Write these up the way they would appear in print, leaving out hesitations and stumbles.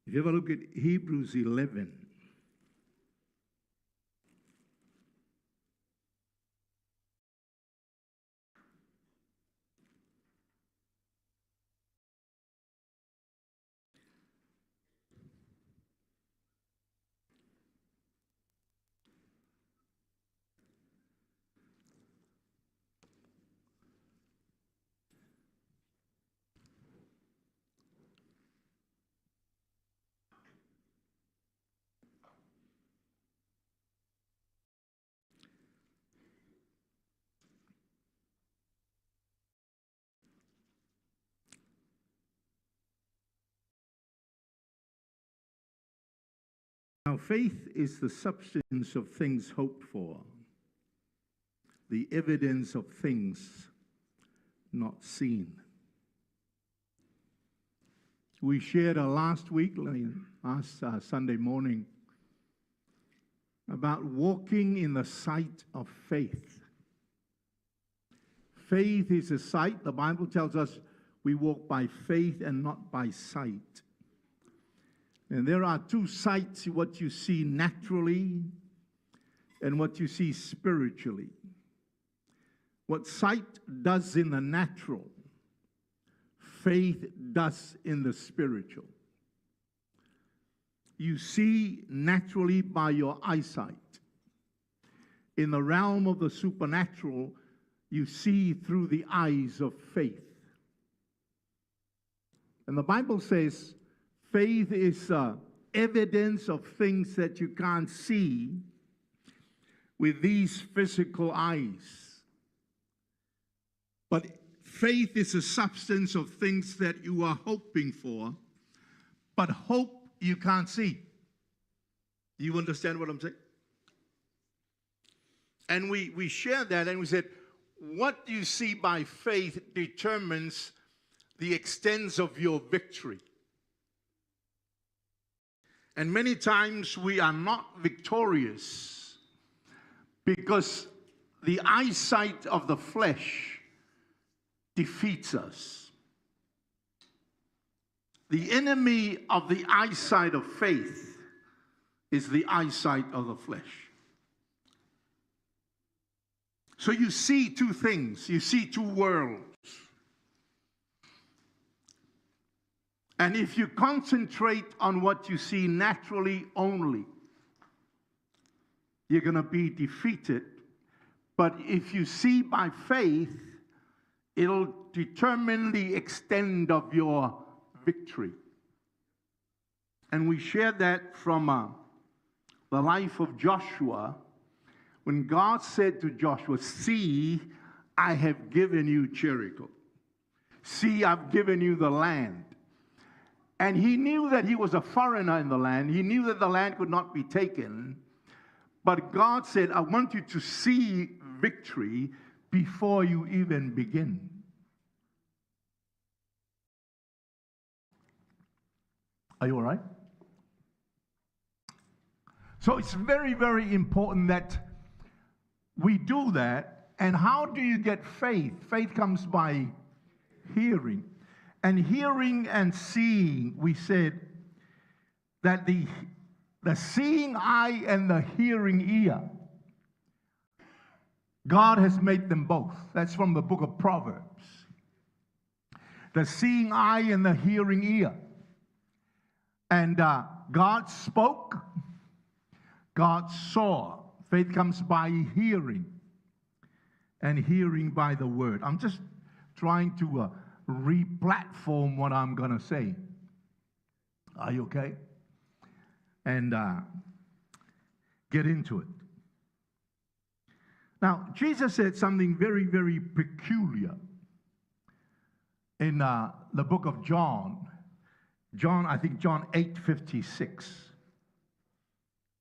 If you ever look at Hebrews 11, now, faith is the substance of things hoped for, the evidence of things not seen. We shared last week, last Sunday morning, about walking in the sight of faith. Faith is a sight. The Bible tells us we walk by faith and not by sight. And there are two sights, what you see naturally and what you see spiritually. What sight does in the natural, faith does in the spiritual. You see naturally by your eyesight. In the realm of the supernatural, you see through the eyes of faith. And the Bible says, faith is evidence of things that you can't see with these physical eyes. But faith is a substance of things that you are hoping for, but hope you can't see. Do you understand what I'm saying? And we shared that and we said, what you see by faith determines the extent of your victory. And many times we are not victorious because the eyesight of the flesh defeats us. The enemy of the eyesight of faith is the eyesight of the flesh. So you see two things. You see two worlds. And if you concentrate on what you see naturally only, you're going to be defeated. But if you see by faith, it'll determine the extent of your victory. And we shared that from the life of Joshua, when God said to Joshua, see, I have given you Jericho. See, I've given you the land. And he knew that he was a foreigner in the land. He knew that the land could not be taken. But God said, I want you to see victory before you even begin. Are you all right? So it's very, very important that we do that. And how do you get faith? Faith comes by hearing. And hearing and seeing, we said that the seeing eye and the hearing ear, God has made them both. That's from the book of Proverbs. The seeing eye and the hearing ear. And God spoke, God saw. Faith comes by hearing, and hearing by the word. I'm just trying to re-platform what I'm going to say. Are you okay? And get into it. Now, Jesus said something very, very peculiar in the book of John. I think John 8:56.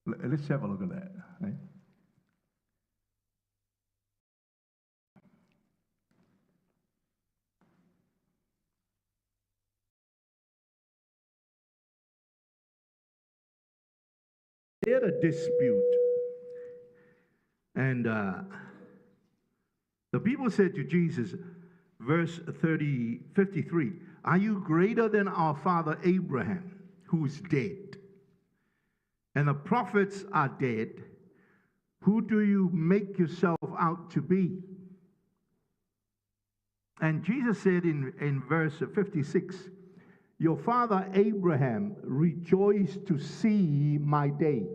Let's have a look at that. Right? They had a dispute, and the people said to Jesus, verse 53, are you greater than our father Abraham, who's dead, and the prophets are dead. Who do you make yourself out to be? And Jesus said in verse 56, your father Abraham rejoiced to see my day.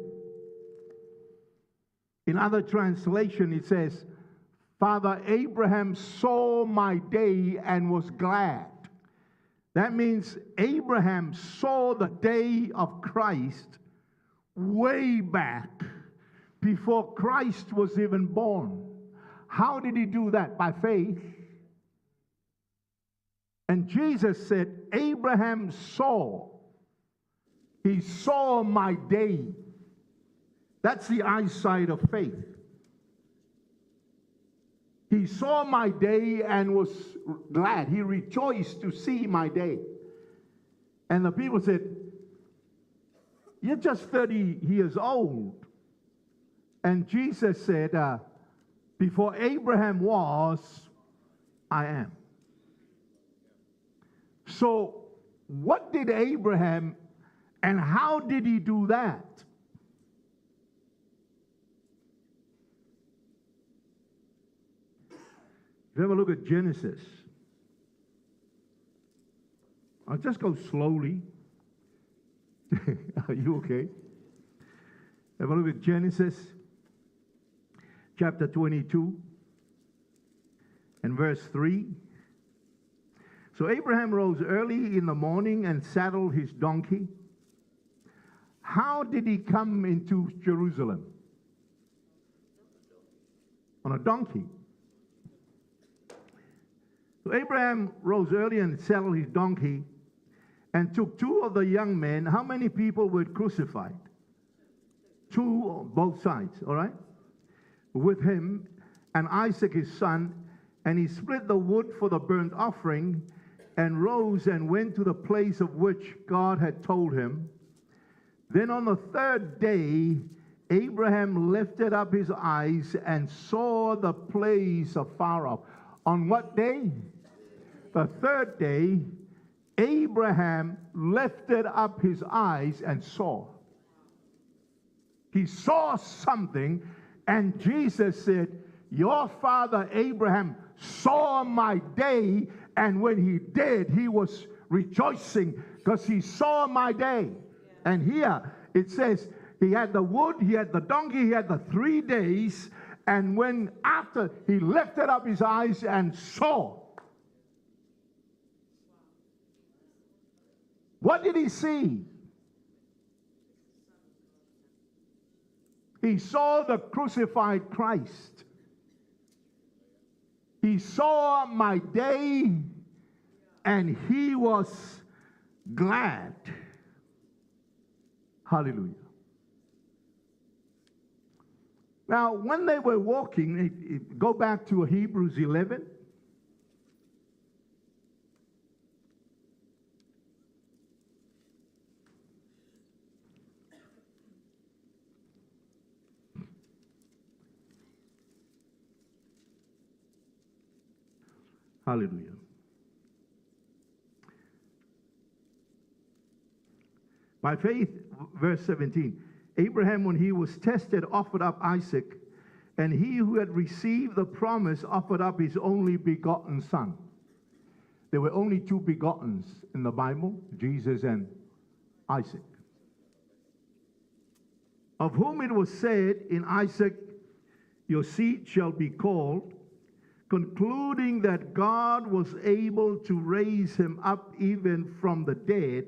In other translation, it says, Father Abraham saw my day and was glad. That means Abraham saw the day of Christ way back before Christ was even born. How did he do that? By faith. And Jesus said, Abraham saw. He saw my day. That's the eyesight of faith. He saw my day and was glad. He rejoiced to see my day. And the people said, you're just 30 years old. And Jesus said, before Abraham was, I am. So what did Abraham and how did he do that? If you ever look at Genesis, I'll just go slowly. Are you okay? Have a look at Genesis chapter 22 and verse 3. So Abraham rose early in the morning and saddled his donkey. How did he come into Jerusalem? On a donkey. So Abraham rose early and saddled his donkey and took two of the young men. How many people were crucified? Two on both sides, all right? With him and Isaac his son, and he split the wood for the burnt offering and rose and went to the place of which God had told him. Then on the third day, Abraham lifted up his eyes and saw the place afar off. On what day? The third day, Abraham lifted up his eyes and saw. He saw something, and Jesus said, your father Abraham saw my day, and when he did, he was rejoicing because he saw my day. Yeah. And here it says he had the wood, he had the donkey, he had the 3 days, and when after he lifted up his eyes and saw. What did he see? He saw the crucified Christ. He saw my day and he was glad. Hallelujah. Now, when they were walking, go back to Hebrews 11. Hallelujah. By faith, verse 17, Abraham, when he was tested, offered up Isaac, and he who had received the promise offered up his only begotten son. There were only two begottens in the Bible, Jesus and Isaac. Of whom it was said, in Isaac your seed shall be called, concluding that God was able to raise him up even from the dead,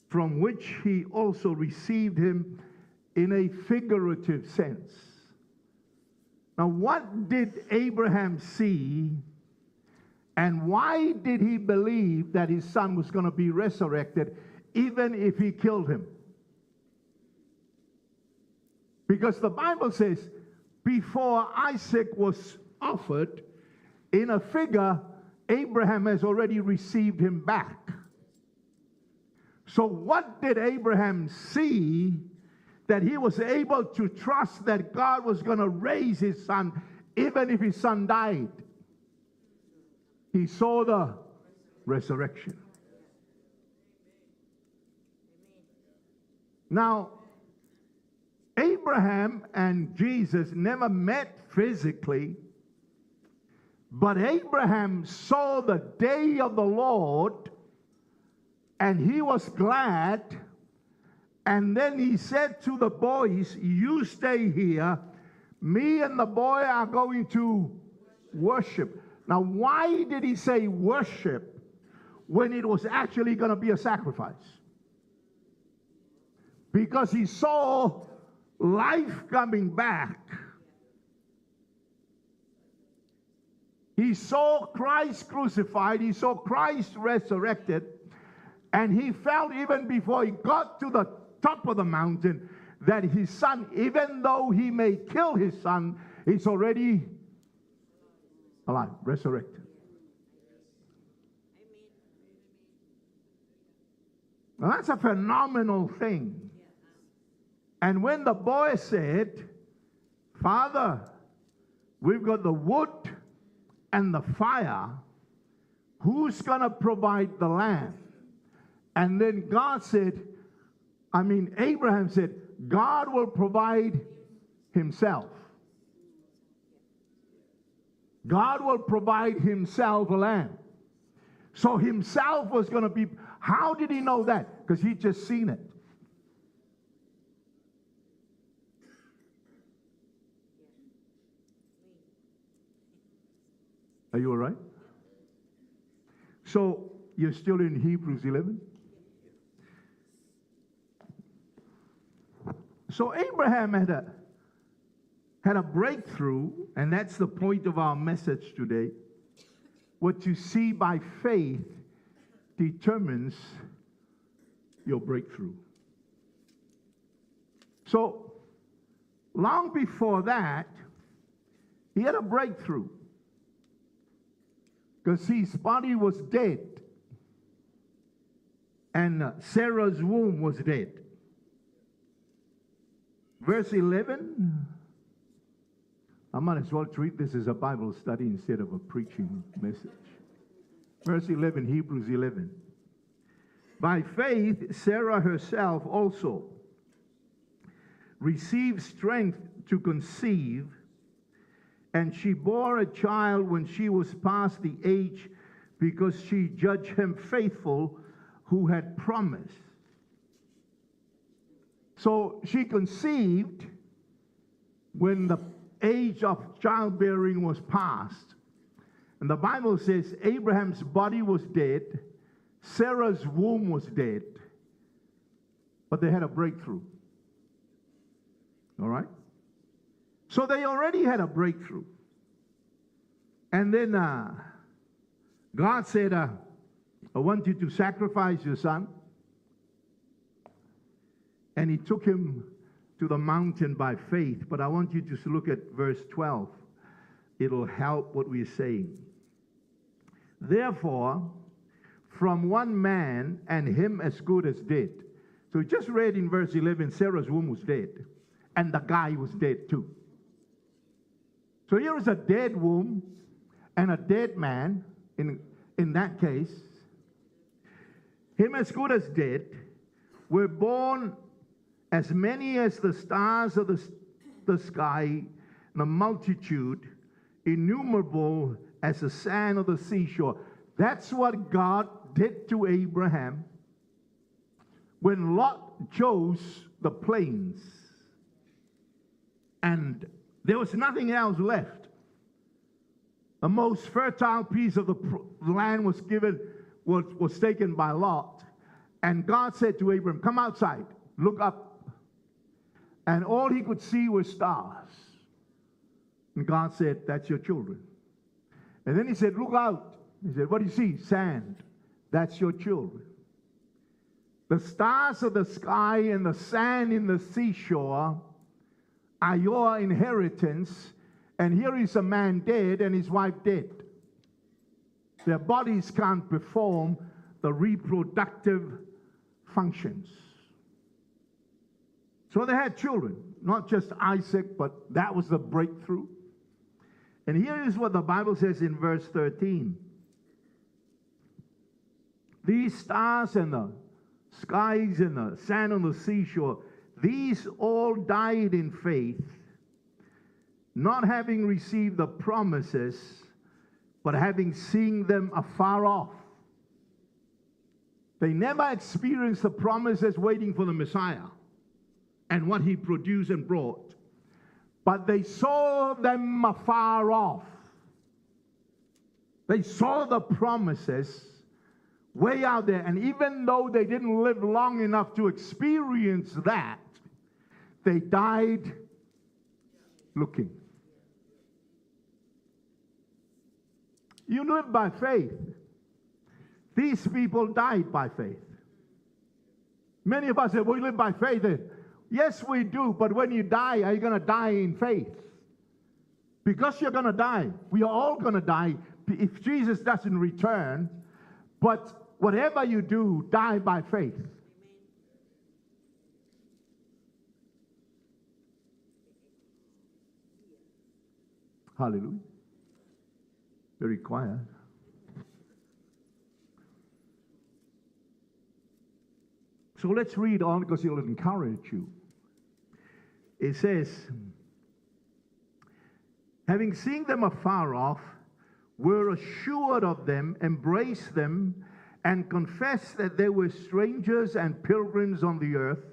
from which he also received him in a figurative sense. Now, what did Abraham see, and why did he believe that his son was going to be resurrected even if he killed him? Because the Bible says, before Isaac was offered, in a figure, Abraham has already received him back. So what did Abraham see that he was able to trust that God was going to raise his son even if his son died? He saw the resurrection. Now, Abraham and Jesus never met physically, but Abraham saw the day of the Lord, and he was glad. And then he said to the boys, you stay here. Me and the boy are going to worship. Now, why did he say worship when it was actually going to be a sacrifice? Because he saw life coming back. He saw Christ crucified. He saw Christ resurrected. And he felt even before he got to the top of the mountain that his son, even though he may kill his son, is already alive, resurrected. Now that's a phenomenal thing. And when the boy said, Father, we've got the wood and the fire, who's going to provide the lamb? And then Abraham said, God will provide himself. God will provide himself a lamb. So himself was going to be, how did he know that? Because he'd just seen it. Are you all right? So you're still in Hebrews 11? So Abraham had a breakthrough, and that's the point of our message today. What you see by faith determines your breakthrough. So long before that, he had a breakthrough because his body was dead and Sarah's womb was dead. Verse 11, I might as well treat this as a Bible study instead of a preaching message. Verse 11, Hebrews 11. By faith, Sarah herself also received strength to conceive, and she bore a child when she was past the age, because she judged him faithful who had promised. So she conceived when the age of childbearing was past. And the Bible says Abraham's body was dead, Sarah's womb was dead, but they had a breakthrough. All right? So they already had a breakthrough. And then God said, I want you to sacrifice your son. And he took him to the mountain by faith. But I want you to look at verse 12. It'll help what we're saying. Therefore, from one man, and him as good as dead. So we just read in verse 11, Sarah's womb was dead. And the guy was dead too. So here is a dead womb and a dead man in that case. Him as good as dead were born as many as the stars of the sky, the multitude, innumerable as the sand of the seashore. That's what God did to Abraham when Lot chose the plains. And there was nothing else left. The most fertile piece of the land was taken by Lot. And God said to Abraham, come outside, look up. And all he could see were stars. And God said, that's your children. And then he said, look out. He said, what do you see? Sand. That's your children. The stars of the sky and the sand in the seashore are your inheritance. And here is a man dead and his wife dead. Their bodies can't perform the reproductive functions. So they had children, not just Isaac, but that was the breakthrough. And here is what the Bible says in verse 13. These stars and the skies and the sand on the seashore, these all died in faith, not having received the promises, but having seen them afar off. They never experienced the promises waiting for the Messiah and what he produced and brought, but they saw them afar off. They saw the promises way out there, and even though they didn't live long enough to experience that, they died looking. You live by faith. These people died by faith. Many of us say, we live by faith. Yes, we do, but when you die, are you going to die in faith? Because you're going to die. We are all going to die if Jesus doesn't return. But whatever you do, die by faith. Hallelujah. Very quiet. So let's read on because it'll encourage you. It says, having seen them afar off, were assured of them, embraced them, and confessed that they were strangers and pilgrims on the earth.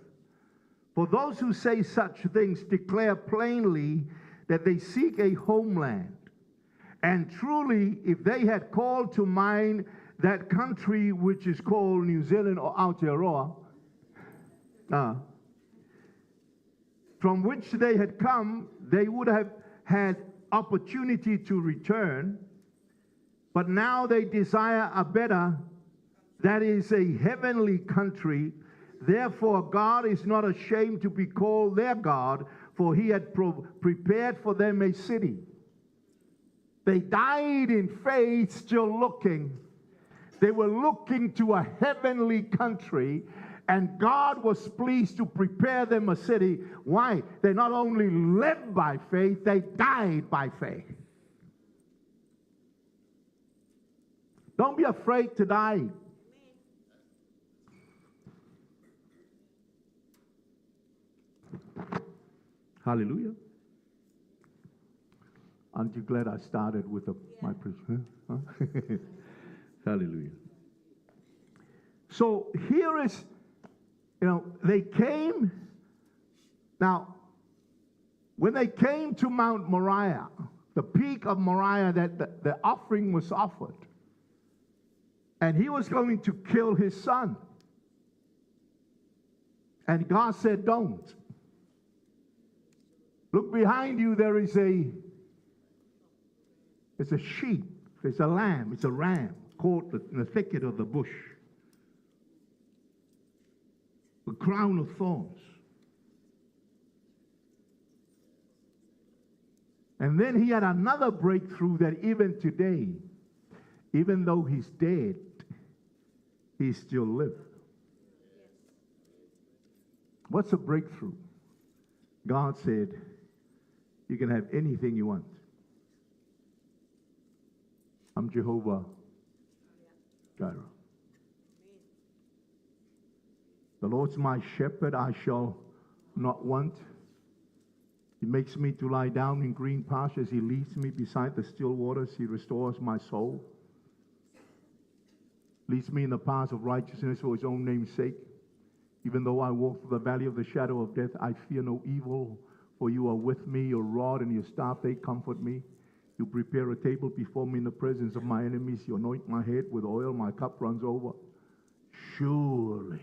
For those who say such things declare plainly that they seek a homeland. And truly, if they had called to mind that country which is called New Zealand or Aotearoa, from which they had come, they would have had opportunity to return. But now they desire a better, that is a heavenly country. Therefore God is not ashamed to be called their God, for he had prepared for them a city. They died in faith, still looking. They were looking to a heavenly country, and God was pleased to prepare them a city. Why? They not only lived by faith, they died by faith. Don't be afraid to die. Hallelujah. Aren't you glad I started with my preaching? Huh? Hallelujah. So here is, they came. Now, when they came to Mount Moriah, the peak of Moriah, that the offering was offered, and he was going to kill his son. And God said, don't. Look behind you, there is it's a sheep, it's a lamb, it's a ram caught in the thicket of the bush. A crown of thorns. And then he had another breakthrough that even today, even though he's dead, he still lives. What's a breakthrough? God said, you can have anything you want. I'm Jehovah Jireh. The Lord's my shepherd, I shall not want. He makes me to lie down in green pastures. He leads me beside the still waters. He restores my soul. Leads me in the paths of righteousness for his own name's sake. Even though I walk through the valley of the shadow of death, I fear no evil, for you are with me. Your rod and your staff, they comfort me. You prepare a table before me in the presence of my enemies. You anoint my head with oil. My cup runs over. Surely,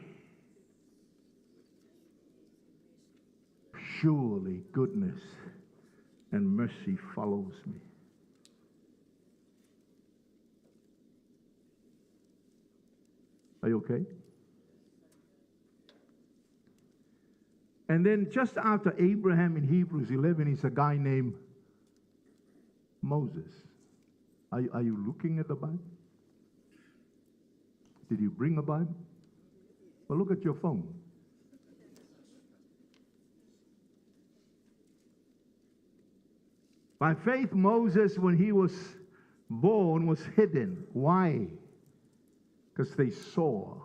surely goodness and mercy follows me. Are you okay? And then just after Abraham in Hebrews 11 is a guy named Moses. Are you looking at the Bible? Did you bring a Bible? Well, look at your phone. By faith, Moses, when he was born, was hidden. Why? Because they saw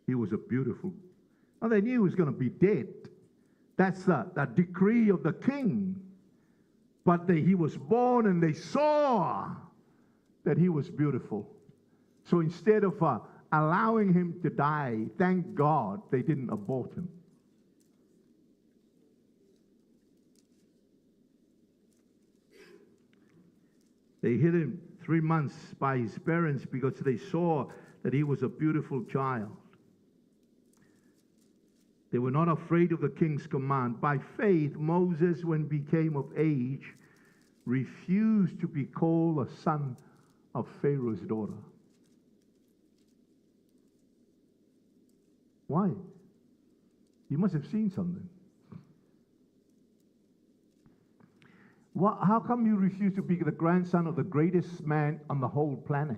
He was a beautiful. Well, they knew he was going to be dead. That's the decree of the king. But he was born and they saw that he was beautiful. So instead of allowing him to die, thank God they didn't abort him. They hid him 3 months by his parents because they saw that he was a beautiful child. They were not afraid of the king's command. By faith, Moses, when he became of age, refused to be called a son of Pharaoh's daughter. Why? He must have seen something. How come you refuse to be the grandson of the greatest man on the whole planet?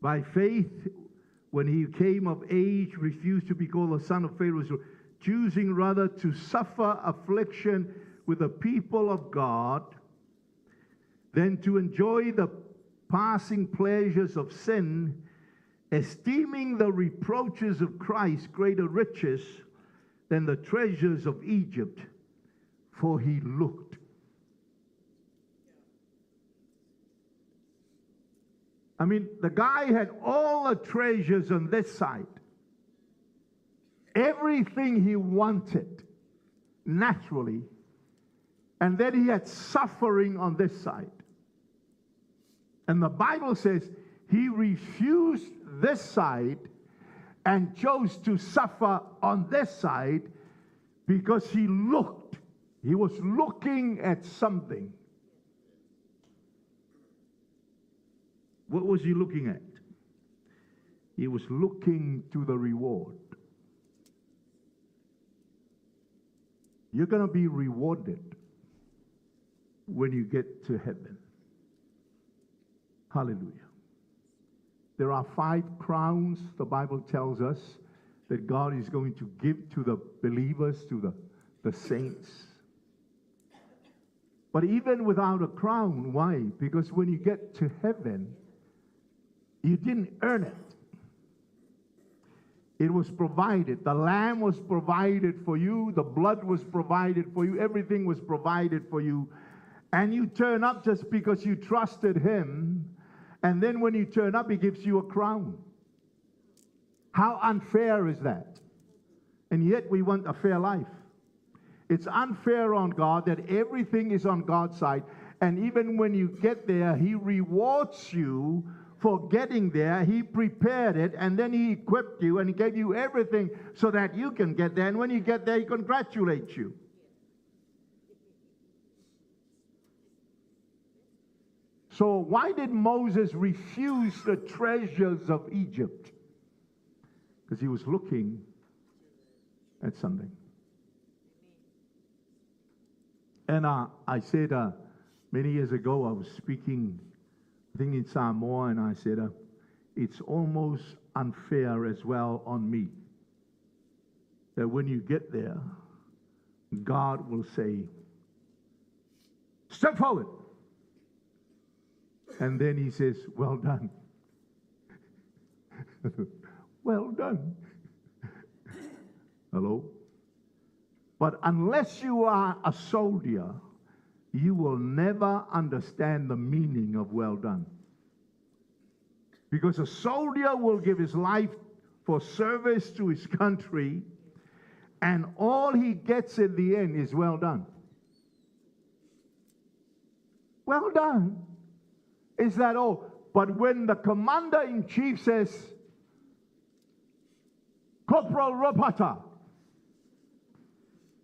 By faith, when he came of age, refused to be called the son of Pharaoh, choosing rather to suffer affliction with the people of God than to enjoy the passing pleasures of sin, esteeming the reproaches of Christ greater riches than the treasures of Egypt, for he looked. I mean, the guy had all the treasures on this side. Everything he wanted, naturally. And then he had suffering on this side. And the Bible says he refused this side and chose to suffer on this side because he looked. He was looking at something. What was he looking at? He was looking to the reward. You're going to be rewarded when you get to heaven. Hallelujah. There are 5 crowns, the Bible tells us, that God is going to give to the believers, to the saints. But even without a crown, why? Because when you get to heaven, you didn't earn it. It was provided. The lamb was provided for you. The blood was provided for you. Everything was provided for you. And you turn up just because you trusted him. And then when you turn up, he gives you a crown. How unfair is that? And yet we want a fair life. It's unfair on God that everything is on God's side. And even when you get there, he rewards you for getting there. He prepared it, and then he equipped you, and he gave you everything so that you can get there. And when you get there, he congratulates you. So why did Moses refuse the treasures of Egypt? Because he was looking at something. And I said many years ago, I was speaking, I think in Samoa, and I said, it's almost unfair as well on me that when you get there, God will say, step forward. And then he says, well done. Well done. Hello? But unless you are a soldier, you will never understand the meaning of well done. Because a soldier will give his life for service to his country, and all he gets in the end is well done. Well done. Is that all? But when the commander-in-chief says, Corporal Ropata,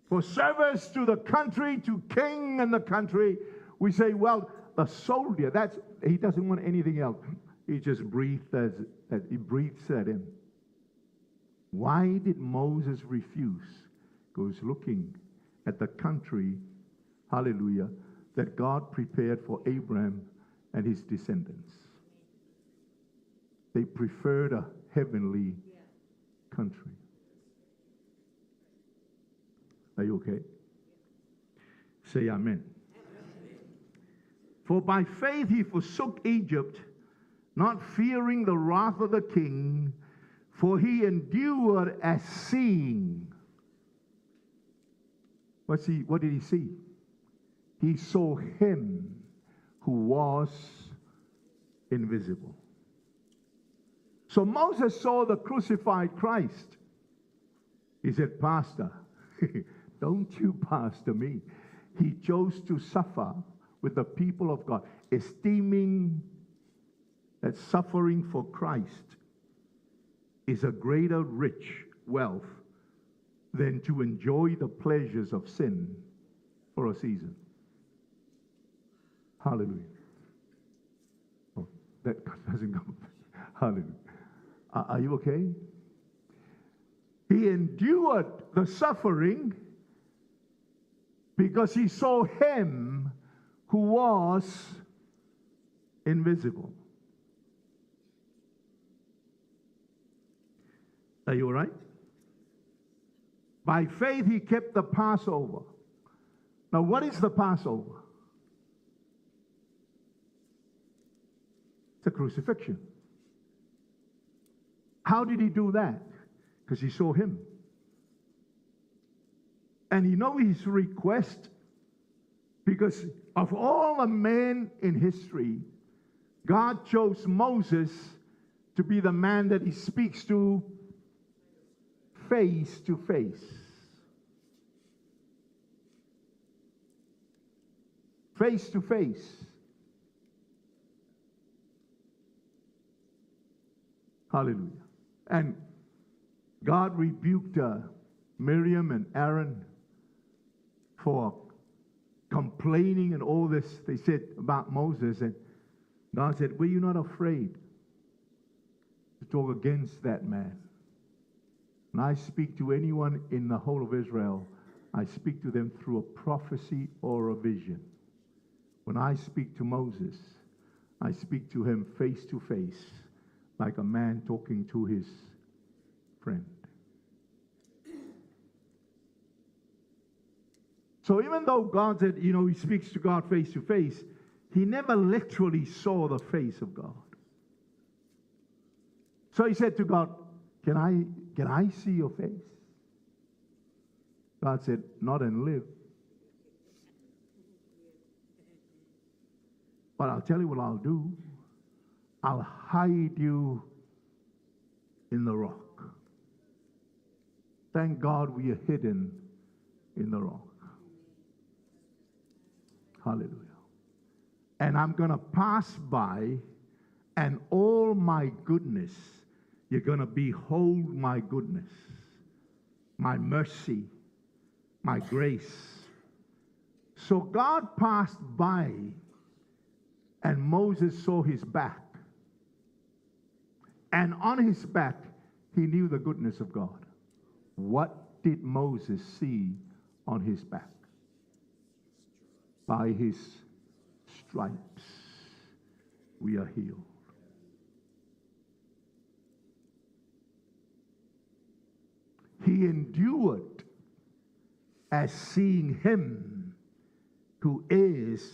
for service to the country, to king and the country, we say, well, the soldier, he doesn't want anything else. He just breathes that in. Why did Moses refuse? Because looking at the country, hallelujah, that God prepared for Abraham and his descendants. They preferred a heavenly country. Are you okay? Say amen. For by faith he forsook Egypt, not fearing the wrath of the king, for he endured as seeing. What did he see? He saw him who was invisible. So Moses saw the crucified Christ. He said, Pastor, don't you pastor me. He chose to suffer with the people of God, esteeming that suffering for Christ is a greater rich wealth than to enjoy the pleasures of sin for a season. Hallelujah. Oh, that doesn't go. Hallelujah. Are you okay? He endured the suffering because he saw him who was invisible. Are you all right? By faith he kept the Passover. Now what is the Passover? It's a crucifixion. How did he do that? Because he saw him. And you know his request? Because of all the men in history, God chose Moses to be the man that he speaks to face to face. Face to face. Hallelujah. And God rebuked Miriam and Aaron for complaining and all this they said about Moses. And God said, were you not afraid to talk against that man? When I speak to anyone in the whole of Israel, I speak to them through a prophecy or a vision. When I speak to Moses, I speak to him face to face, like a man talking to his friend. So even though God said, he speaks to God face to face, he never literally saw the face of God. So he said to God, can I see your face? God said, not and live. But I'll tell you what I'll do. I'll hide you in the rock. Thank God we are hidden in the rock. Hallelujah. And I'm going to pass by, and all my goodness, you're going to behold my goodness, my mercy, my grace. So God passed by, and Moses saw his back. And on his back, he knew the goodness of God. What did Moses see on his back? By his stripes, we are healed. He endured as seeing him who is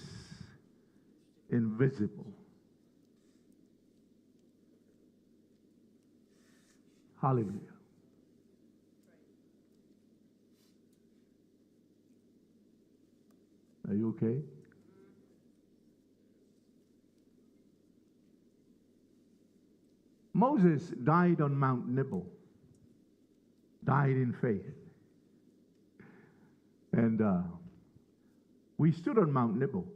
invisible. Hallelujah. Are you okay? Moses died on Mount Nebo, died in faith. And we stood on Mount Nebo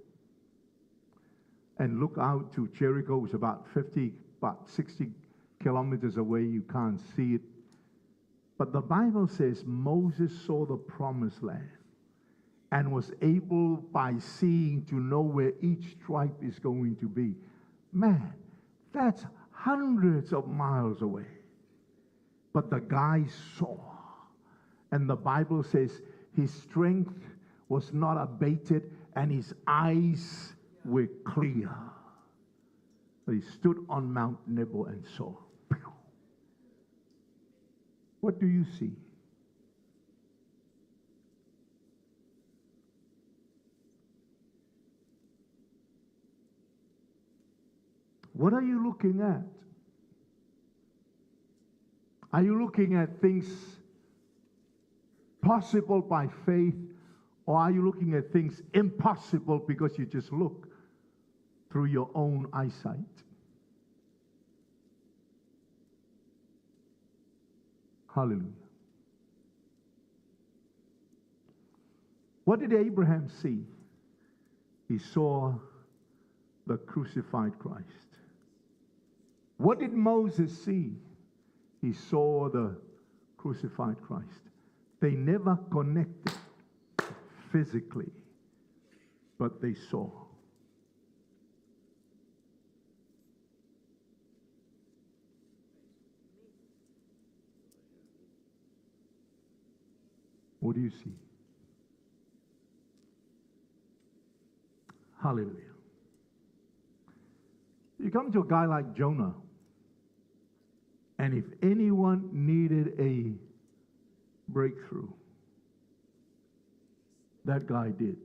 and looked out to Jericho. It's about 60 kilometers away. You can't see it. But the Bible says Moses saw the promised land and was able by seeing to know where each tribe is going to be. Man, that's hundreds of miles away. But the guy saw. And the Bible says his strength was not abated and his eyes were clear. But he stood on Mount Nebo and saw. What do you see? What are you looking at? Are you looking at things possible by faith, or are you looking at things impossible because you just look through your own eyesight? Hallelujah. What did Abraham see? He saw the crucified Christ. What did Moses see? He saw the crucified Christ. They never connected physically, but they saw. What do you see? Hallelujah. You come to a guy like Jonah, and if anyone needed a breakthrough, that guy did.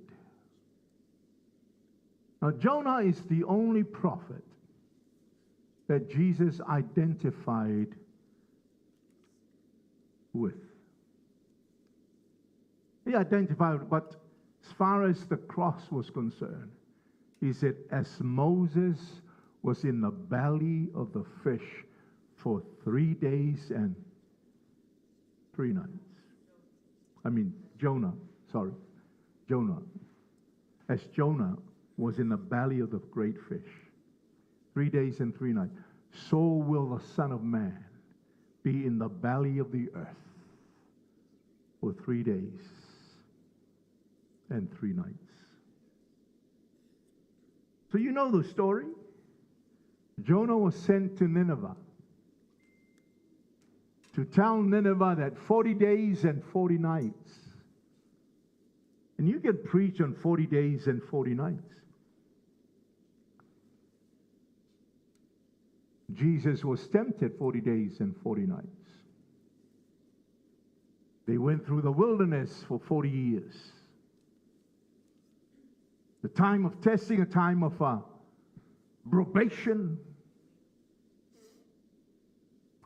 Now, Jonah is the only prophet that Jesus identified with. He identified, but as far as the cross was concerned, he said, as Moses was in the belly of the fish for 3 days and 3 nights. Jonah. As Jonah was in the belly of the great fish, 3 days and 3 nights, so will the Son of Man be in the belly of the earth for 3 days and 3 nights. So you know the story. Jonah was sent to Nineveh to tell Nineveh that 40 days and 40 nights. And you can preach on 40 days and 40 nights. Jesus was tempted 40 days and 40 nights. They went through the wilderness for 40 years. The time of testing, a time of probation.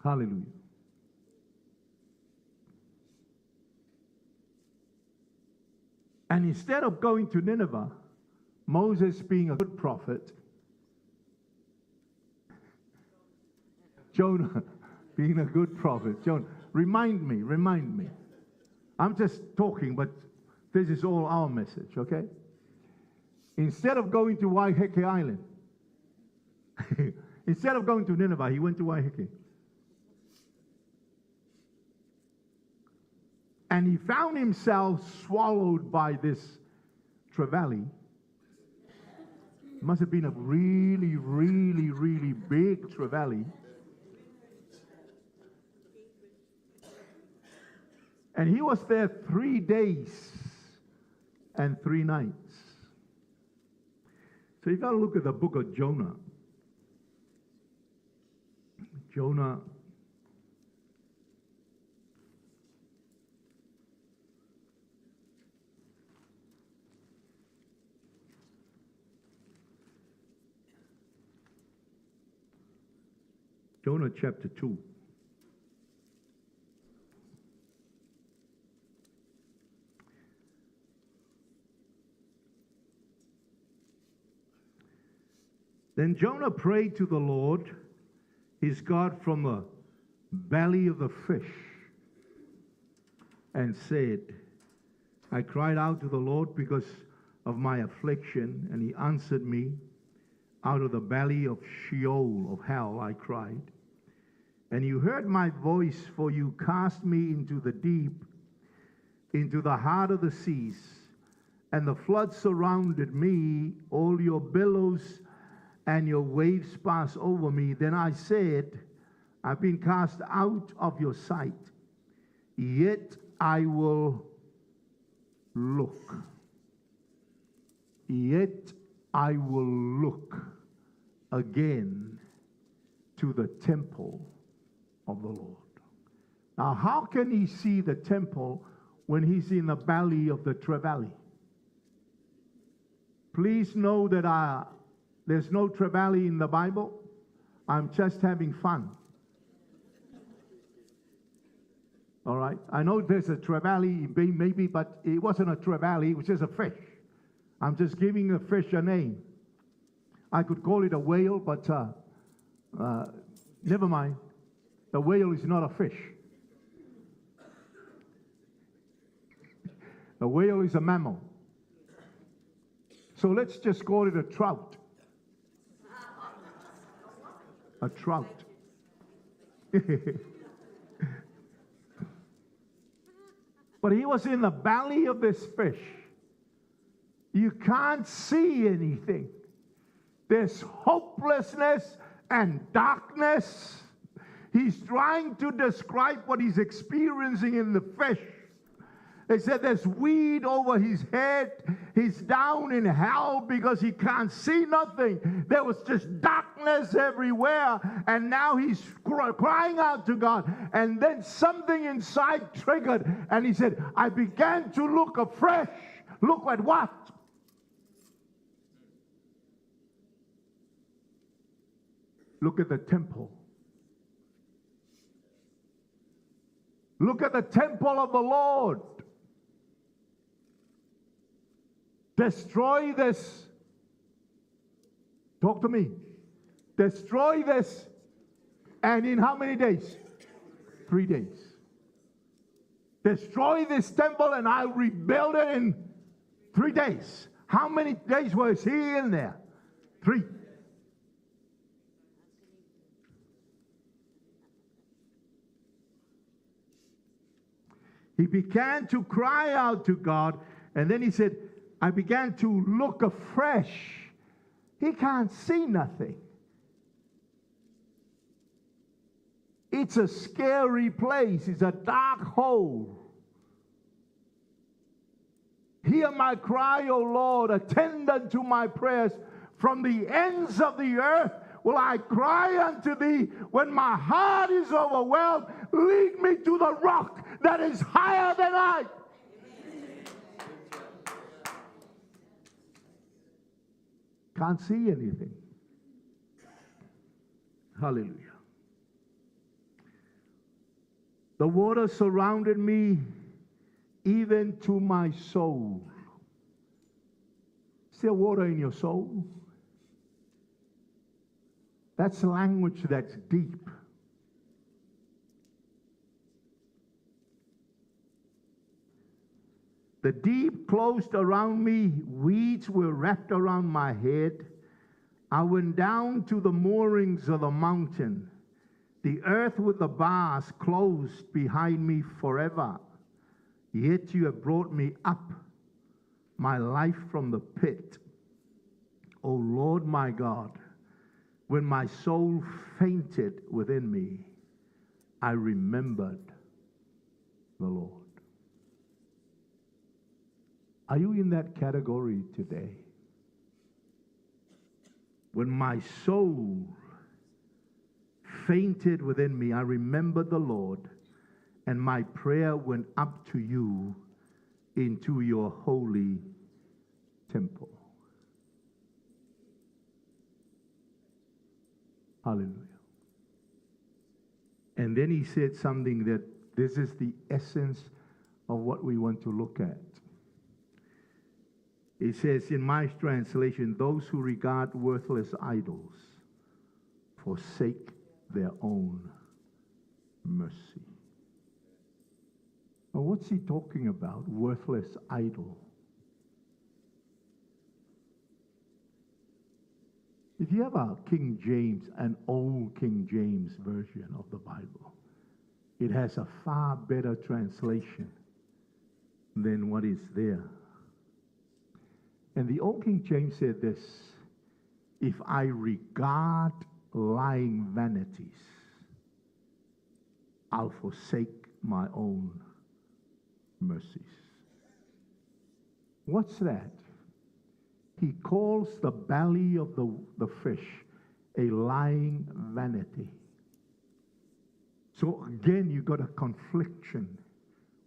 Hallelujah. And instead of going to Nineveh, Moses being a good prophet, Jonah being a good prophet, Jonah, remind me. I'm just talking, but this is all our message, okay? Instead of going to Waiheke Island, instead of going to Nineveh, he went to Waiheke. And he found himself swallowed by this trevally. It must have been a really, really, really big trevally. And he was there 3 days and 3 nights. So you've got to look at the book of Jonah. Jonah chapter 2. Then Jonah prayed to the Lord, his God, from the belly of the fish, and said, I cried out to the Lord because of my affliction, and he answered me. Out of the belly of Sheol, of hell, I cried. And you heard my voice, for you cast me into the deep, into the heart of the seas, and the flood surrounded me, all your billows and your waves passed over me. Then I said, I've been cast out of your sight, yet I will look. Yet I will look again to the temple of the Lord. Now, how can he see the temple when he's in the belly of the trevally? Please know that there's no trevally in the Bible. I'm just having fun. All right? I know there's a trevally, maybe, but it wasn't a trevally, it was just a fish. I'm just giving a fish a name. I could call it a whale, but never mind. The whale is not a fish. A whale is a mammal. So let's just call it a trout. A trout. But he was in the belly of this fish. You can't see anything. There's hopelessness and darkness. He's trying to describe what he's experiencing in the fish. They said there's weed over his head. He's down in hell because he can't see nothing. There was just darkness everywhere. And now he's crying out to God. And then something inside triggered. And he said, I began to look afresh. Look at what? Look at the temple. Look at the temple of the Lord. Destroy this. Talk to me. Destroy this. And in how many days? 3 days. Destroy this temple and I'll rebuild it in 3 days. How many days was he in there? 3. He began to cry out to God, and then he said, I began to look afresh. He can't see nothing. It's a scary place. It's a dark hole. Hear my cry, O Lord. Attend unto my prayers. From the ends of the earth will I cry unto thee. When my heart is overwhelmed, lead me to the rock that is higher than I. Can't see anything. Hallelujah. The water surrounded me even to my soul. Is there water in your soul? That's language that's deep. The deep closed around me, weeds were wrapped around my head. I went down to the moorings of the mountain. The earth with the bars closed behind me forever. Yet you have brought me up, my life from the pit. O Lord my God, when my soul fainted within me, I remembered the Lord. Are you in that category today? When my soul fainted within me, I remembered the Lord, and my prayer went up to you into your holy temple. Hallelujah. And then he said something that this is the essence of what we want to look at. It says in my translation, those who regard worthless idols forsake their own mercy. Now, what's he talking about? Worthless idol. If you have a King James, an old King James version of the Bible, it has a far better translation than what is there. And the old King James said this, if I regard lying vanities, I'll forsake my own mercies. What's that? He calls the belly of the fish a lying vanity. So again, you got a confliction.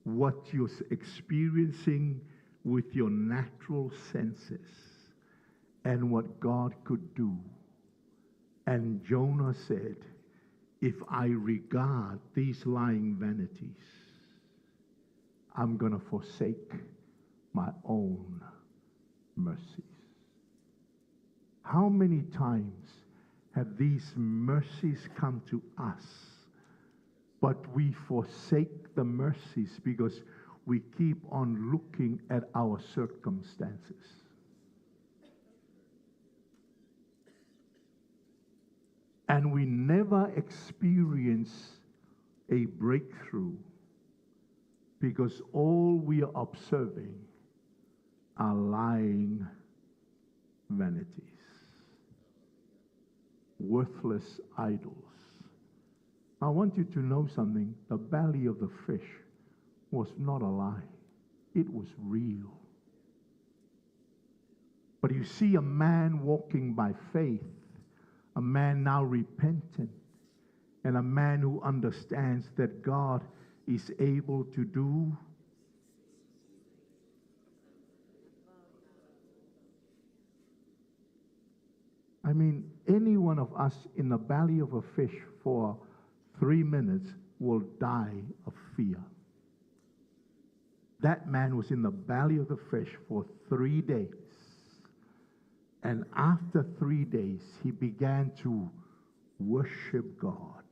What you're experiencing with your natural senses and what God could do And Jonah said, if I regard these lying vanities, I'm going to forsake my own mercies. How many times have these mercies come to us, but we forsake the mercies because we keep on looking at our circumstances? And we never experience a breakthrough because all we are observing are lying vanities, worthless idols. I want you to know something. The belly of the fish was not a lie. It was real. But you see a man walking by faith, a man now repentant, and a man who understands that God is able to do any one of us in the belly of a fish for 3 minutes will die of fear. That man was in the belly of the fish for 3 days. And after 3 days, he began to worship God.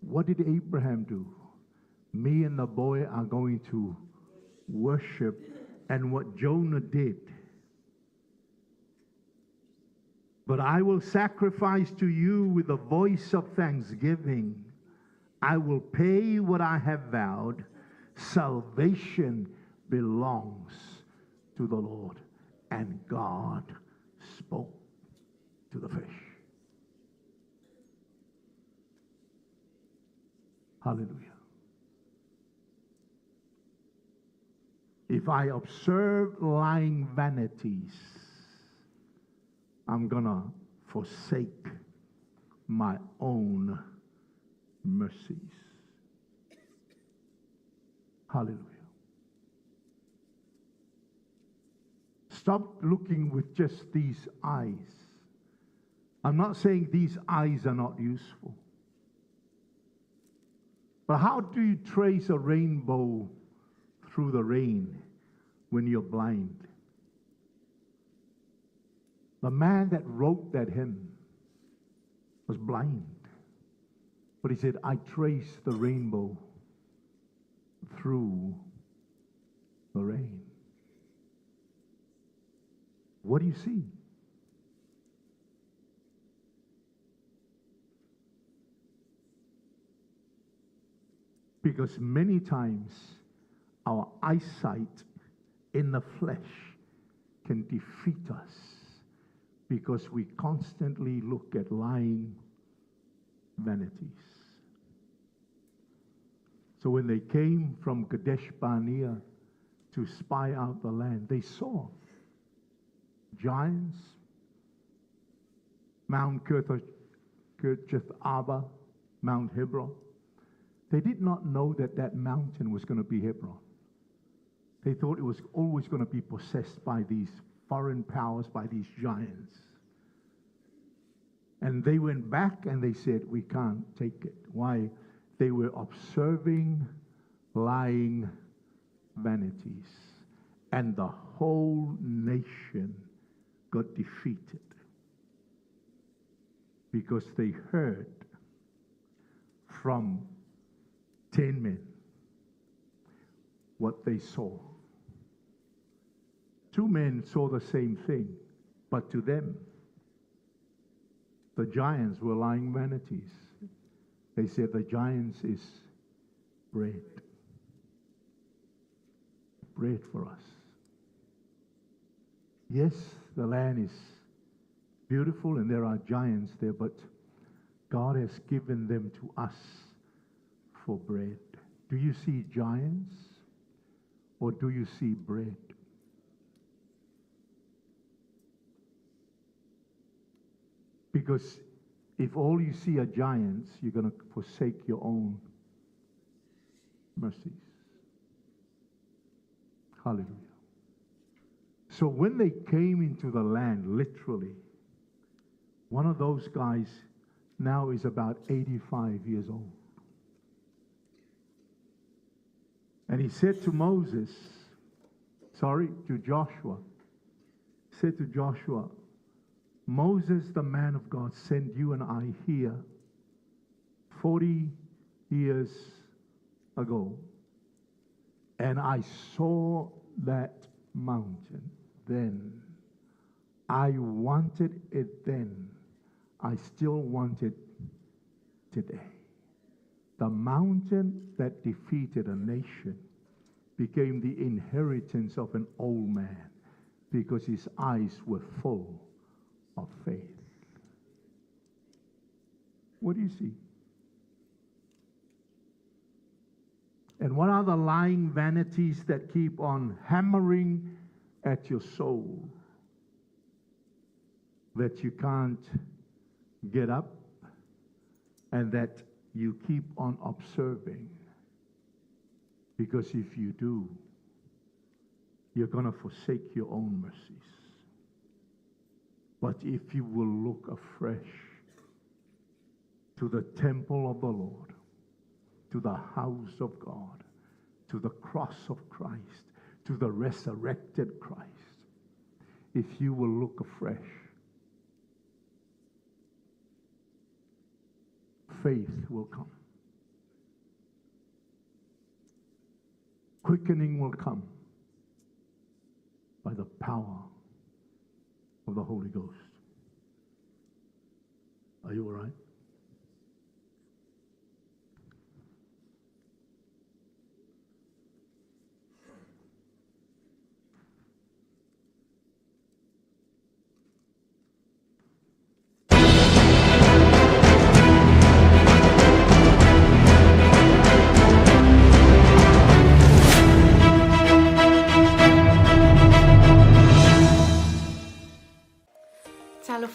What did Abraham do? Me and the boy are going to worship. And what Jonah did, but I will sacrifice to you with a voice of thanksgiving. I will pay what I have vowed. Salvation belongs to the Lord. And God spoke to the fish. Hallelujah. If I observe lying vanities, I'm going to forsake my own mercies. Hallelujah. Stop looking with just these eyes. I'm not saying these eyes are not useful. But how do you trace a rainbow through the rain when you're blind? The man that wrote that hymn was blind. But he said, I trace the rainbow through the rain. What do you see? Because many times our eyesight in the flesh can defeat us because we constantly look at lying vanities. So when they came from Kadesh Barnea to spy out the land, they saw giants, Mount 𝗚𝗚𝗏𝗚, Mount Hebron. They did not know that that mountain was going to be Hebron. They thought it was always going to be possessed by these foreign powers, by these giants. And they went back and they said, we can't take it. Why? They were observing lying vanities. And the whole nation got defeated because they heard from 10 men what they saw. 2 men saw the same thing, but to them, the giants were lying vanities. They said the giants is bread. Bread for us. Yes, the land is beautiful and there are giants there, but God has given them to us for bread. Do you see giants or do you see bread? Because if all you see are giants, you're going to forsake your own mercies. Hallelujah. So when they came into the land, literally, One of those guys now is about 85 years old. And he said to Joshua, said to Joshua, Moses, the man of God, sent you and I here 40 years ago. And I saw that mountain then. I wanted it then. I still want it today. The mountain that defeated a nation became the inheritance of an old man because his eyes were full of faith. What do you see? And what are the lying vanities that keep on hammering at your soul that you can't get up and that you keep on observing? Because if you do, you're going to forsake your own mercies. But if you will look afresh to the temple of the Lord, to the house of God, to the cross of Christ, to the resurrected Christ, if you will look afresh, faith will come. Quickening will come by the power of the Holy Ghost. Are you all right?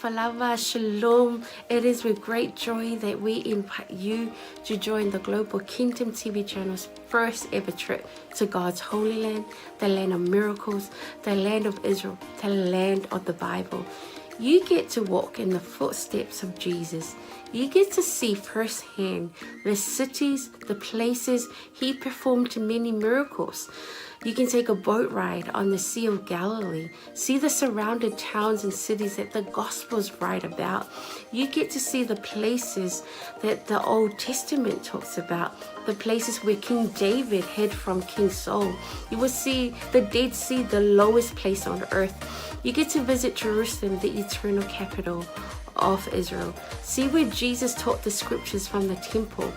Alofa Shalom. It is with great joy that we invite you to join the Global Kingdom TV channel's first ever trip to God's Holy Land, the land of miracles, the land of Israel, the land of the Bible. You get to walk in the footsteps of Jesus. You get to see firsthand the cities, the places he performed many miracles. You can take a boat ride on the Sea of Galilee, see the surrounded towns and cities that the Gospels write about. You get to see the places that the Old Testament talks about, the places where King David hid from King Saul. You will see the Dead Sea, the lowest place on earth. You get to visit Jerusalem, the eternal capital of Israel. See where Jesus taught the scriptures from the temple.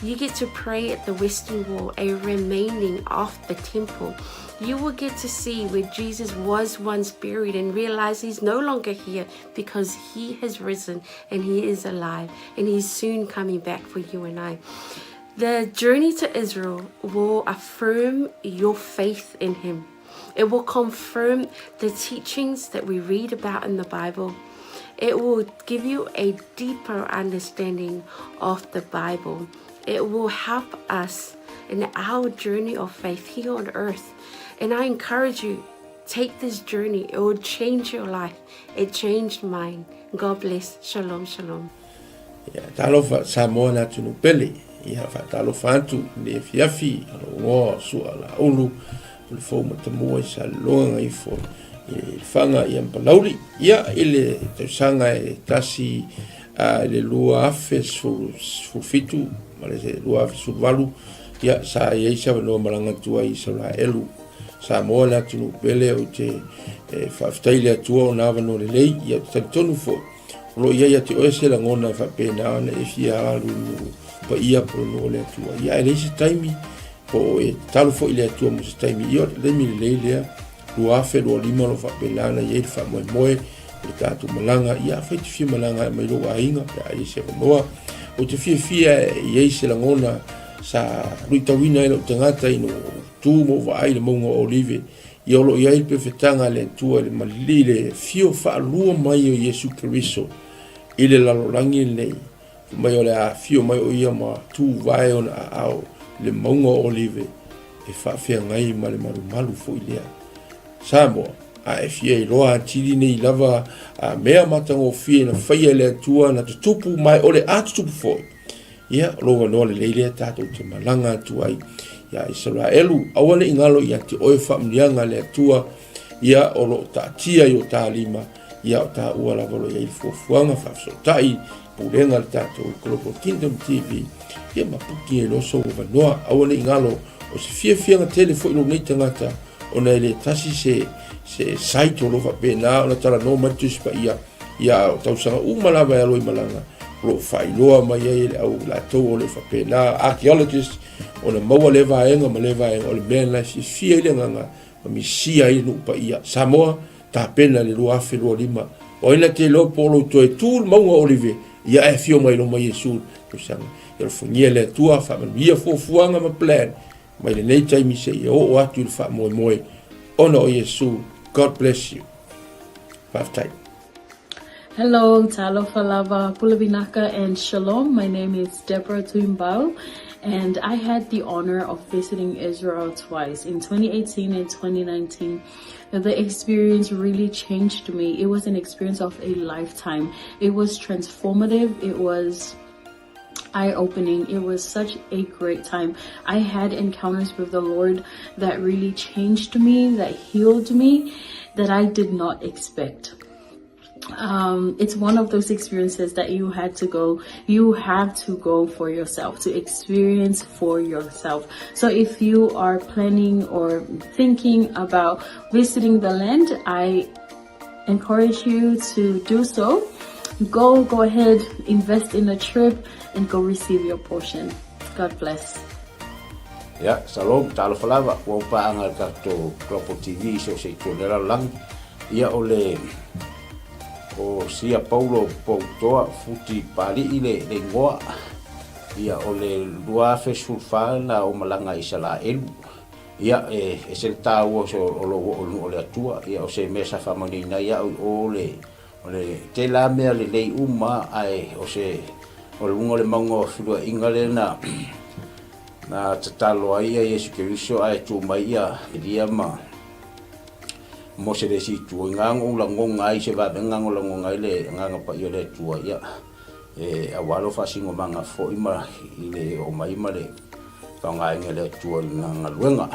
You get to pray at the Western Wall, a remaining of the temple. You will get to see where Jesus was once buried and realize he's no longer here because he has risen and he is alive and he's soon coming back for you and I. The journey to Israel will affirm your faith in him. It will confirm the teachings that we read about in the Bible. It will give you a deeper understanding of the Bible. It will help us in our journey of faith here on earth. And I encourage you, take this journey. It will change your life. It changed mine. God bless. Shalom, shalom. Talofa Samoa na tunu pele. Ia fa talofa antu le fiafi alo su ala ulu. Le fo matamua sa longa i fo fanga i ampalauri. Ia ile tausanga e tasi le lua afe su fitu. Malese lua afe su valu. Ia sa yeisa no malanga tua i sa la elu. Samoa na tunu pele o te whaftaile atua o nawa no le lei. Ia talitonu fo. Lo ia te oese la ngona fa pena na e fia alu pa ia pro no le atua. Ia ele se taimi po e talo fo ile atua mo se taimi. Ia le mi le lea. Lua afe lua lima lo fa pena na ia fa moe moe. Le tatu malanga. Ia fa te fia malanga mai lo ainga. Ia se noa. O te fia ia se la ngona sa ruitawina ilo tangata ino tu mo va ai le monga olive. Ia lo ia pe fetanga le tua le malile fio fa lua mai o Yesu Kristo. Ile la lorangi le mai o le a fio mai o ia ma tu vai on ao le monga olive e fa fia ngai ma le malu fo ilea. Samoa a fia loa tiri nei lava mea matango fia na whaia le atua na tutupu mai ole a tutupu foi. Ia, loa noa le leile tato te malanga atu ai. Ia, Israelu, awane ingalo ia te oe whamlianga le atua, ia o lo ta tia i o ta lima, ia o ta ua lavalo ia i fuafuanga whafso tai, purenga le tato i Global Kingdom TV, ia mapuki e loso o vanoa, awane ingalo o se fia telefo ilo nei tangata, o na ele tasi se saito lo whapena, o na tala no matus pa ia o tausanga umalawa e aloi malanga, lo whailoa mai e au la tau o le whapena, archaeologist, o na maua le vaenga o le mena si fia ile nganga, ma mi sia ile nupa ia. Samoa, ta pena le lua afe lua lima, o ina te lo polo toe tūl maunga olive, ia e fio mai lo mai Yesu, kusanga, ia lo fungia le tua, whamanuia fuafuanga ma plan, mai le nei taimi se ia o atu il wha moe, ona o Yesu, God bless you. 5 time. Hello, 𝚟𝚑𝚙𝚢𝚅, Pulabinaka, and Shalom. My name is 𝗵𝗚𝗚𝗚𝗓𝗚, and I had the honor of visiting Israel twice, in 2018 and 2019. The experience really changed me. It was an experience of a lifetime. It was transformative. It was eye-opening. It was such a great time. I had encounters with the Lord that really changed me, that healed me, that I did not expect. It's one of those experiences that you have to go for yourself, to experience for yourself. So if you are planning or thinking about visiting the land, I encourage you to do so. Go ahead, invest in a trip and go receive your portion. God bless. Ya, salom, 𝚟𝚑𝚙𝚢𝚅, wa paanga kato Global TV so se tolera lang. Ia ole o sia Paulo Poutoa futi pali ile le ngoa. Ia ole lua fesulfa na o malanga Israel. Ia e se tau so ole atua, ia o se mesa famanina ia ole te la mea le lei uma ai o se o le mango fua ingale na tatalo ai Yesu Keriso ai tu mai ia dia ma mo se le si tu ngango la ngonga ai se va ngango la ngonga ile nganga pa yo le tu ia e awalo fa singo manga fo ima ile o mai male fa ngai ngele tu nganga luenga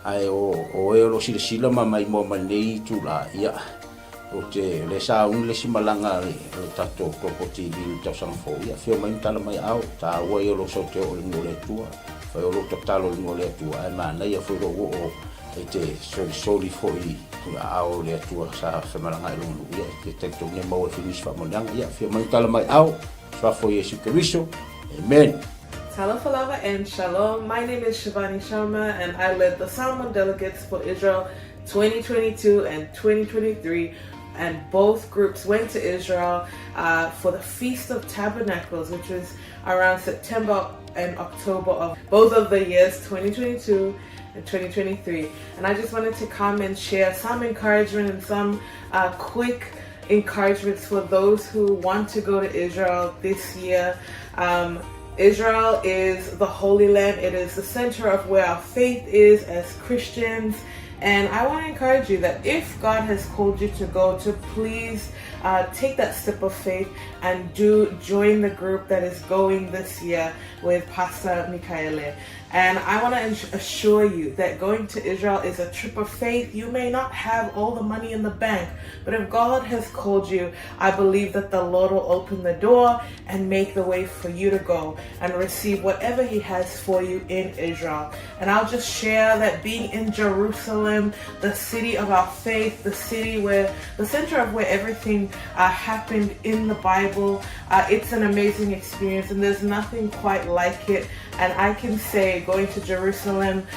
ai o lo sila mai mo nei tu la ia o te le sa un le simalanga le tato Global TV ta sang fo ia fe mai tala mai au ta wo yo lo so te o le tu fa yo lo talo le tu ai ma nei fo lo o te soli fo i au le tu sa simalanga lu ia te to ne mo finish fa mo dang ia fe mai tala mai au fa fo Yesu Keriso. Amen. 𝚟𝚑𝚙𝚢𝚅 and Shalom. My name is Shivani Sharma and I led the 𝚟𝚌 delegates for Israel 2022 and 2023. And both groups went to Israel for the Feast of Tabernacles, which was around September and October of both of the years 2022 and 2023. And I just wanted to come and share some encouragement and some quick encouragements for those who want to go to Israel this year. Israel is the Holy Land. It is the center of where our faith is as Christians. And I want to encourage you that if God has called you to go, to please take that step of faith and join the group that is going this year with Pastor Michaele. And I want to assure you that going to Israel is a trip of faith. You may not have all the money in the bank, but if God has called you, I believe that the Lord will open the door and make the way for you to go and receive whatever He has for you in Israel. And I'll just share that being in Jerusalem, the city of our faith, the city where the center of where everything happened in the Bible, it's an amazing experience, and there's nothing quite like it. And I can say going to Jerusalem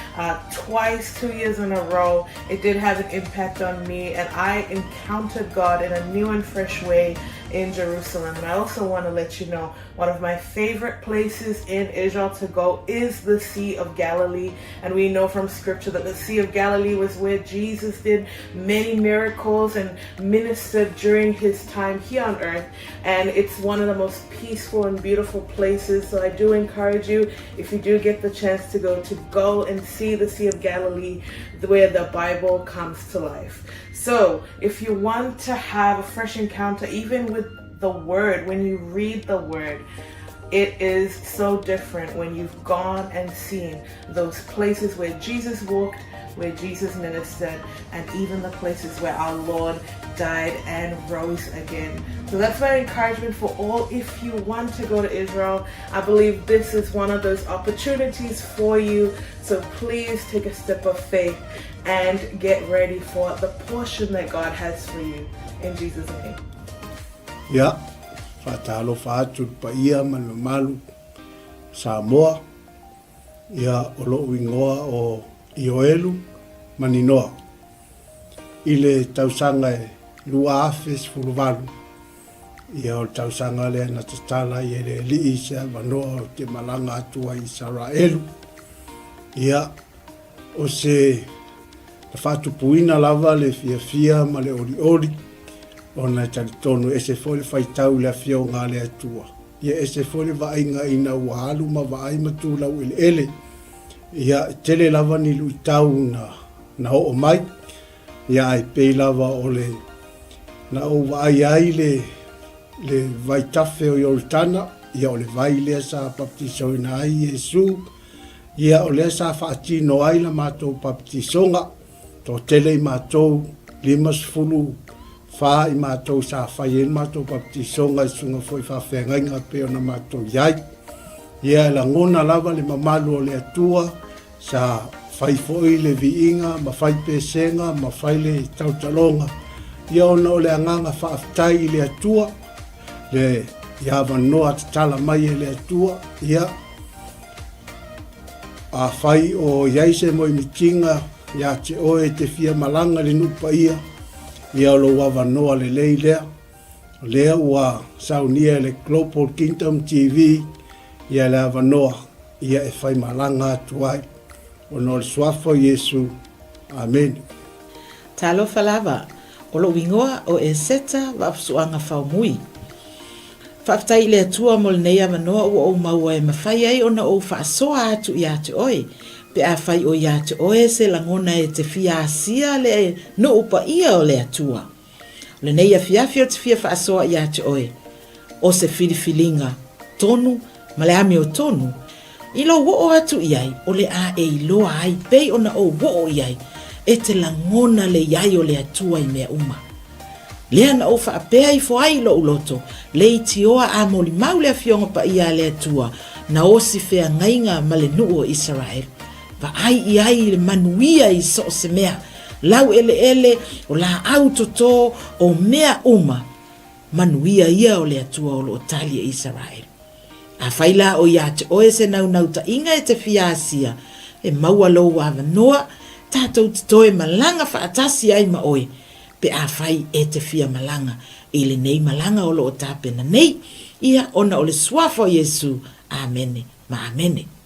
twice, 2 years in a row, it did have an impact on me, and I encountered God in a new and fresh way in Jerusalem. And I also want to let you know, one of my favorite places in Israel to go is the Sea of Galilee. And we know from scripture that the Sea of Galilee was where Jesus did many miracles and ministered during His time here on earth. And it's one of the most peaceful and beautiful places. So I do encourage you, if you do get the chance to go and see the Sea of Galilee, where the Bible comes to life. So if you want to have a fresh encounter, even with the word, when you read the word, it is so different when you've gone and seen those places where Jesus walked, where Jesus ministered, and even the places where our Lord died and rose again. So that's my encouragement for all. If you want to go to Israel, I believe this is one of those opportunities for you. So please take a step of faith and get ready for the portion that God has for you. In Jesus' name. Yeah. Fatalo fatu pa ia malu Samoa ia olo wingoa o ioelu maninoa ile tausanga 𝚗𝗚𝗏𝗡 fuluvalu ia o tausanga le na tatala ia le liisa manoa o te malanga atua i Israelu ia o se fatu puina lava le fia ma le ori ona talitonu ese fole faitau le afio ngā le atua. Ia ese fole vainga ina uahalu ma vaai matulau ele. Ia tele lava ni luitau na o mai. Ia ai pei lava o le na o vaai ai le vaitafe o Yortana. Ia o le vai lea sa baptiso ina ai Yesu. Ia o lea sa faatino ai la mātou baptisonga. To tele i mātou 5 fa i mātou sa whai en mātou baptisonga i sunga foi whawhengai ngā peo na mātou iai. Ia la ngona lava le mamalu o le atua sa whai foi le viinga, ma whai pesenga, ma whai le tautalonga. Ia ona o le anganga whaaftai i le atua, le ia wanoa tatala mai e le atua, ia a whai o iaise mo i mitinga, ia te oe te fia malanga le nupa ia, ia lo wawa noa le lei lea ua saunia le Global Kingdom TV, ia le awa noa, ia e whai malanga atuai, o no le swafo Yesu, Amen. Talo falava, o lo wingoa o Esera wa apsuanga whaumui. Whaftai le atua mo le nei awa noa ua o maua e mawhai ai ona o whaasoa atu i ate oe, pe a whai o ia te oe se langona e te fia asia le no upa ia o le atua. Le nei a fiafi o te fia whaasoa ia te oe. O se filifilinga tonu, ma le ami o tonu. I lo wo atu iai, o le a e iloa ai, pei ona o wo iai, e te langona le iai o le atua i mea uma. Lea na o whaapea i foai lo uloto, le i tioa a moli mau le a fionga pa ia le atua, na o si fea ngainga ma le nuu o Israel. Va ai le manuia i so se mea, lau ele o la autoto o mea uma, manuia ia o le atua o lo tali e Israel. A whaila o ia te oe se nau ta inga e te fiasia, e maua lo wawa noa, tātou te toe malanga whaatasi ai ma oe, pe a whai e te fia malanga, i le nei malanga o lo o tāpena nei, ia ona o le swafo Yesu, amene, ma amene.